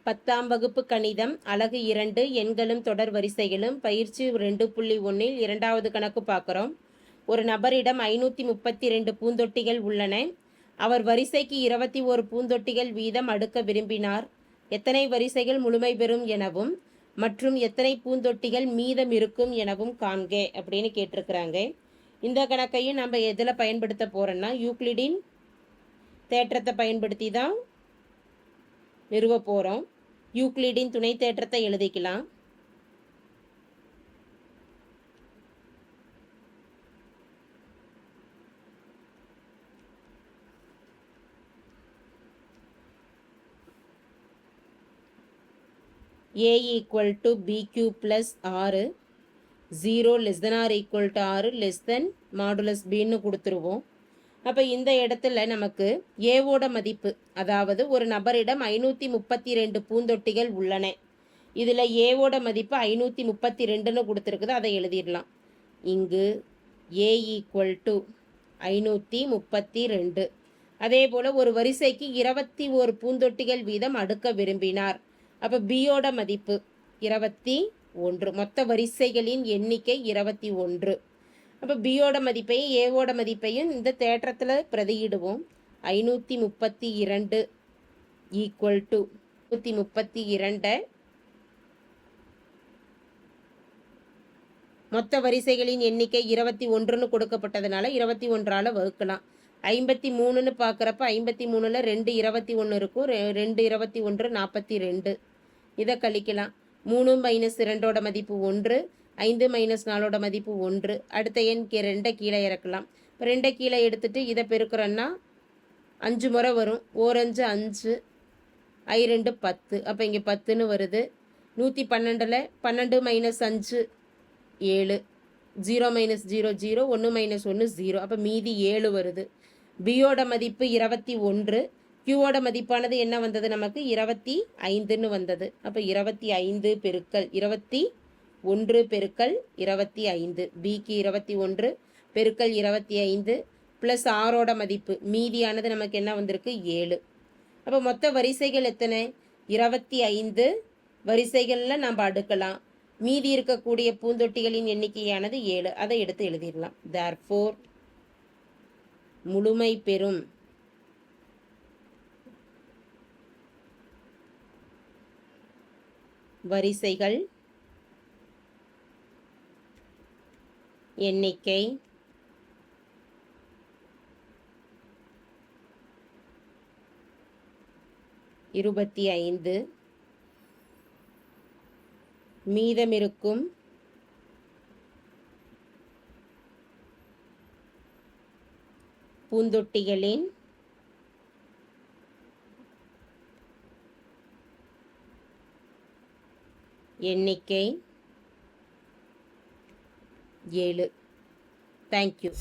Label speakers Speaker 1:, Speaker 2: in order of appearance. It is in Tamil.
Speaker 1: 10ஆம் வகுப்பு கணிதம் அலகு 2 எண்களும் தொடர் வரிசைகளும் பயிற்சி 2.1 இரண்டாவது கணக்கு பார்க்குறோம். ஒரு நபரிடம் 532 பூந்தொட்டிகள் உள்ளன. அவர் வரிசைக்கு 21 பூந்தொட்டிகள் வீதம் அடுக்க விரும்பினார். எத்தனை வரிசைகள் முழுமை பெறும் எனவும் மற்றும் எத்தனை பூந்தொட்டிகள் மீதம் இருக்கும் எனவும் காண்க அப்படின்னு கேட்டிருக்கிறாங்க. இந்த கணக்கையும் நம்ம எதில் பயன்படுத்த போகிறோன்னா யூக்ளிடின் தேற்றத்தை பயன்படுத்தி தான் நிறுவ போகிறோம். யூக்ளிடின் துணை தேற்றத்தை எழுதிக்கலாம். a ஈக்குவல் டு பிக்யூ plus 6 0 less than or equal to 6 less than modulus பின்னு கொடுத்துருவோம். அப்போ இந்த இடத்துல நமக்கு ஏவோட மதிப்பு, அதாவது ஒரு நபரிடம் 532 பூந்தொட்டிகள் உள்ளன. இதில் ஏவோட மதிப்பு 532ன்னு கொடுத்துருக்குது, அதை எழுதிடலாம். இங்கு ஏ ஈக்குவல் டு 532. அதே போல் ஒரு வரிசைக்கு 21 பூந்தொட்டிகள் வீதம் அடுக்க விரும்பினார். அப்போ பியோட மதிப்பு 21, மொத்த வரிசைகளின் எண்ணிக்கை 21. அப்போ பியோட மதிப்பையும் ஏவோட மதிப்பையும் இந்த தேற்றத்தில் பிரதியிடுவோம். 532 ஈக்குவல் டு 532 மொத்த வரிசைகளின் எண்ணிக்கை 21ன்னு கொடுக்கப்பட்டதுனால 21ஆல் வகுக்கலாம். 53ன்னு பார்க்குறப்ப 53ல் 2 21 இருக்கும். 2 21 42. இதை கழிக்கலாம். 3 - 2ஓட மதிப்பு 1, 5 - 4ஓட மதிப்பு 1. அடுத்த எண் 2 கீழே இறக்கலாம். இப்போ 2 கீழே எடுத்துட்டு இதை பெருக்கிறோன்னா 5 முறை வரும். 4 5 5, 2 10. அப்போ இங்கே 10ன்னு வருது. 112ல் 12 - 5 7, 0 - 0 0, 1 - 1 0. அப்போ மீதி 7 வருது. பியோட மதிப்பு 21. கியூவோட மதிப்பானது என்ன வந்தது? நமக்கு 25ன்னு வந்தது. அப்போ 25 பெருக்கல் 21 பெருக்கல் 25, பிக்கு 21 பெருக்கல் 25 ப்ளஸ் 6ஓட மதிப்பு மீதியானது நமக்கு என்ன வந்திருக்கு? 7. அப்போ மொத்த வரிசைகள் எத்தனை? 25 வரிசைகளில் நம்ம அடுக்கலாம். மீதி இருக்கக்கூடிய பூந்தொட்டிகளின் எண்ணிக்கையானது 7. அதை எடுத்து எழுதிடலாம். therefore முழுமை பெறும் வரிசைகள் எண்ணிக்கை 25. மீதமிருக்கும் பூந்தொட்டிகளின் எண்ணிக்கை 7. தேங்க்யூ.